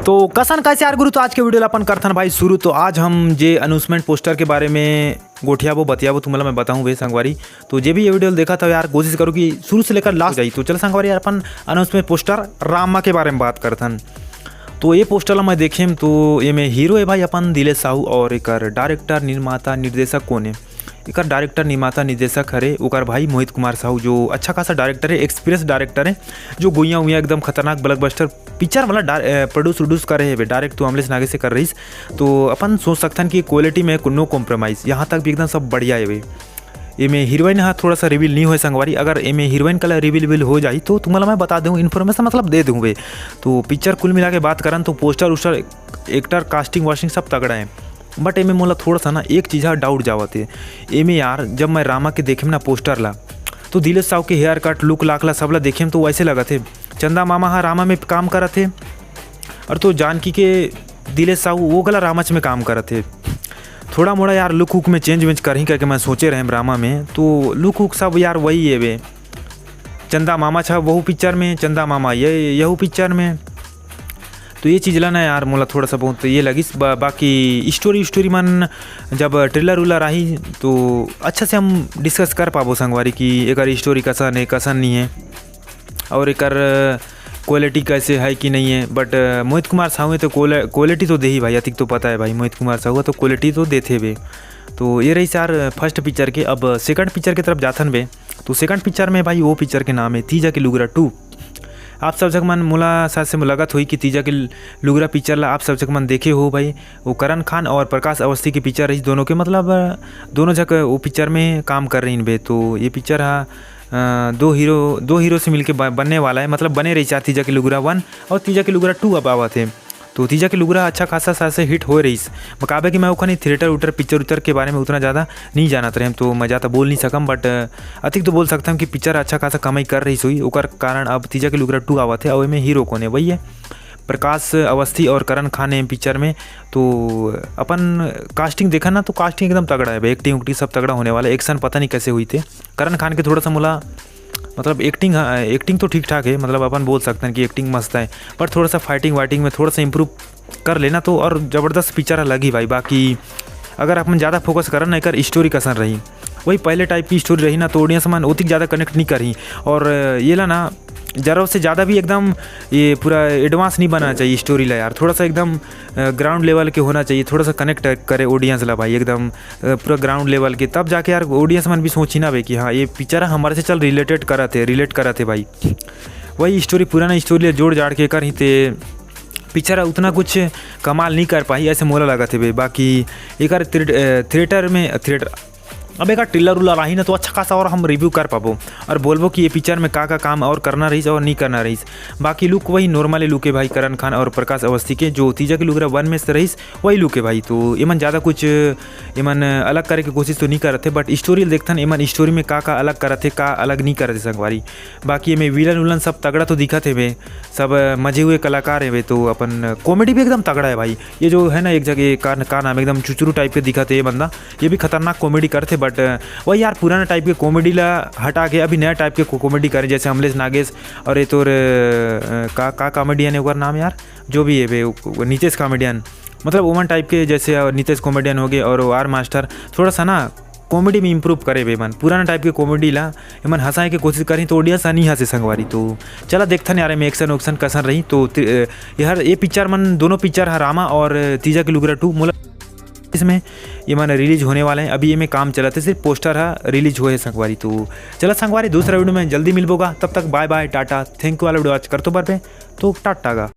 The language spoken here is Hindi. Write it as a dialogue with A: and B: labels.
A: तो कसन कैसे यार गुरु, तो आज के वीडियो अपन करथन भाई शुरू। तो आज हम जे अनाउंसमेंट पोस्टर के बारे में गोठियाबो बतियाबो तुम्हारा मैं बताऊं बे संगवारी। तो जे भी ये वीडियो देखा था यार कोशिश करो कि शुरू से लेकर लास्ट जाई। तो चल संगवारी यार अपन अनाउंसमेंट पोस्टर रामा के बारे में बात करथन। तो ये पोस्टर ला मैं देखेम तो ये में हीरो है भाई अपन दिलेश साहू और एक डायरेक्टर निर्माता निर्देशक कौन है। एक डायरेक्टर निर्माता निर्देशक हरे ओकर भाई मोहित कुमार साहू, जो अच्छा खासा डायरेक्टर है, एक्सपीरियंस डायरेक्टर है, जो गुइया उइया एकदम खतरनाक ब्लॉकबस्टर पिक्चर वाला प्रोड्यूस कर रहे हैं डायरेक्ट तो अमलेश नागे से कर रही। तो अपन सोच सकते हैं कि क्वालिटी में नो कॉम्प्रोमाइज़, यहाँ तक भी एकदम सब बढ़िया है भाई। एमें हीरोइन हाँ थोड़ा सा रिवील नहीं हो संगवारी, अगर एमें हीरोइन का रिवील हो जाए तो तुम्हारा मैं बता दूँ, इन्फॉर्मेशन मतलब दे दूँ वे। तो पिक्चर कुल मिला के बात करन तो पोस्टर उस्टर एक्टर कास्टिंग वास्टिंग सब तगड़ा है, बट एमें मोला थोड़ा सा ना एक चीज़ डाउट जावत है। एमें यार जब मैं रामा के देखे ना पोस्टर ला तो दिलेश साहू के हेयर कट लुक लाकला सब ला देखे तो वैसे लगा थे चंदा मामा हाँ रामा में काम करा थे, और तो जानकी के दिलेश साहू वो गला रामाच में काम करा थे। थोड़ा मोड़ा यार लुक वुक में चेंज वेंज करही करके मैं सोचे रहे रामा में, तो लुक वुक सब यार वही है वे। चंदा मामा छा वहू पिक्चर में, चंदा मामा यहू पिक्चर में। तो ये चीज़ ला ना यार मोला थोड़ा सा बहुत ये लगिस। बाकी स्टोरी मन जब ट्रेलर उलर आई तो अच्छा से हम डिस्कस कर पाबो संगवारी कि एक स्टोरी कसन है कसन नहीं है और एक क्वालिटी कैसे है कि नहीं है। बट मोहित कुमार साहू है तो क्वालिटी तो दे ही भाई, अतिक तो पता है भाई मोहित कुमार साहू तो क्वालिटी तो देते बे। तो ये रही यार फर्स्ट पिक्चर के। अब सेकंड पिक्चर की तरफ जाथन बे। तो सेकंड पिक्चर में भाई वो पिक्चर के नाम है तीजा के लुगरा 2। आप सब जग मन मोला साथ से मुलाकात हुई कि तीजा के लुगरा पिक्चर ला आप सब जग मन देखे हो भाई। वो करण खान और प्रकाश अवस्थी की पिक्चर रही, दोनों के मतलब दोनों जग वो पिक्चर में काम कर रही बे। तो ये पिक्चर दो हीरो से मिलके बनने वाला है, मतलब बने रही चार तीजा के लुगरा 1 और तीजा के लुगरा 2 अब आवा थे। तो तीजा के लुगरा अच्छा खासा साथ से हिट हो रही। मुकाबले कि मैं वो थिएटर उटर पिक्चर उतर के बारे में उतना ज़्यादा नहीं जानत रहे, तो मैं ज़्यादा बोल नहीं सकम, बट अधिक तो बोल सकता हूँ कि पिक्चर अच्छा खासा कमाई कर रही हुई ओकर कारण अब तीजा के लुगरा 2 आवा थे। और में हीरो कौन है वही है प्रकाश अवस्थी और करण खान है पिक्चर में। तो अपन कास्टिंग देखा ना तो कास्टिंग एकदम तगड़ा है भाई, एक्टिंग उक्टिंग सब तगड़ा होने वाला है। एक्शन पता नहीं कैसे हुई थे करण खान के, थोड़ा सा मोला मतलब एक्टिंग तो ठीक ठाक है, मतलब अपन बोल सकते हैं कि एक्टिंग मस्त है, पर थोड़ा सा फाइटिंग वाइटिंग में थोड़ा सा इम्प्रूव कर लेना तो और ज़बरदस्त पिक्चर लगी भाई। बाकी अगर अपन ज़्यादा फोकस करना नहीं कर स्टोरी कसन रही वही पहले टाइप की स्टोरी रही ना, तो ऑडियंस मन उतनी ज़्यादा कनेक्ट नहीं करी। और ये ला ना ज़रा से ज़्यादा भी एकदम ये पूरा एडवांस नहीं बनाना चाहिए स्टोरी ला यार, थोड़ा सा एकदम ग्राउंड लेवल के होना चाहिए, थोड़ा सा कनेक्ट करे ऑडियंस ला भाई एकदम पूरा ग्राउंड लेवल के, तब जाके यार ऑडियंस मन भी सोची ना भाई कि हाँ ये पिक्चर हमारे से चल रिलेट करा थे भाई। वही स्टोरी पुराना स्टोरी ले जोड़ जाड़ के कर ही थे पिक्चर उतना कुछ कमाल नहीं कर पाई ऐसे मोला लगा थे भाई। बाकी एक थिएटर अब एक ट्रेलर उला रही ना तो अच्छा खासा और हम रिव्यू कर पाबो और बोलबो कि ये पिक्चर में का काम और करना रही और नहीं करना रही। बाकी लुक वही नॉर्मली लुक है भाई करण खान और प्रकाश अवस्थी के, जो तीजा के लुगरा 1 में से रही वही लुक है भाई। तो इमन ज़्यादा कुछ इमन अलग करे की कोशिश तो नहीं कर रहे थे, बट स्टोरी देखथन इमन स्टोरी में का अलग कर थे का अलग नहीं कर थे संगवारी। बाकी में विलन उलन सब तगड़ा तो दिखा थे वे, सब मजे हुए कलाकार है वे। तो अपन कॉमेडी भी एकदम तगड़ा है भाई। ये जो है ना एक जगह का नाम एकदम चुचरू टाइप के दिखा थे ये बंदा, ये भी खतरनाक कॉमेडी करते, बट वही यार पुराना टाइप के कॉमेडी ला हटा के अभी नया टाइप के कॉमेडी करे, जैसे अमलेश नागेश और ये तोर का कॉमेडियन है ओकर नाम यार जो भी है वे नीतीश कॉमेडियन, मतलब वुमन टाइप के जैसे नीतीश कॉमेडियन हो गए और आर मास्टर थोड़ा सा ना कॉमेडी में इंप्रूव करे बे मन। पुराना टाइप के कॉमेडी ला मन हंसाए की कोशिश करी तो ऑडियंस नहीं हंसे संगवारी। तो चला देखथन यार में एक्शन उक्शन कसन रही। तो यार ये पिक्चर मन दोनों पिक्चर है रामा और तीजा के लुगरा 2 मोला इसमें ये मन रिलीज होने वाले हैं। अभी ये में काम चला था, सिर्फ पोस्टर है रिलीज हुए संगवारी। तो चला संगवारी दूसरा वीडियो में जल्दी मिलबोगा, तब तक bye bye tata, thank you वाला वीडियो आज कर तो बार पे तो टाटा गा।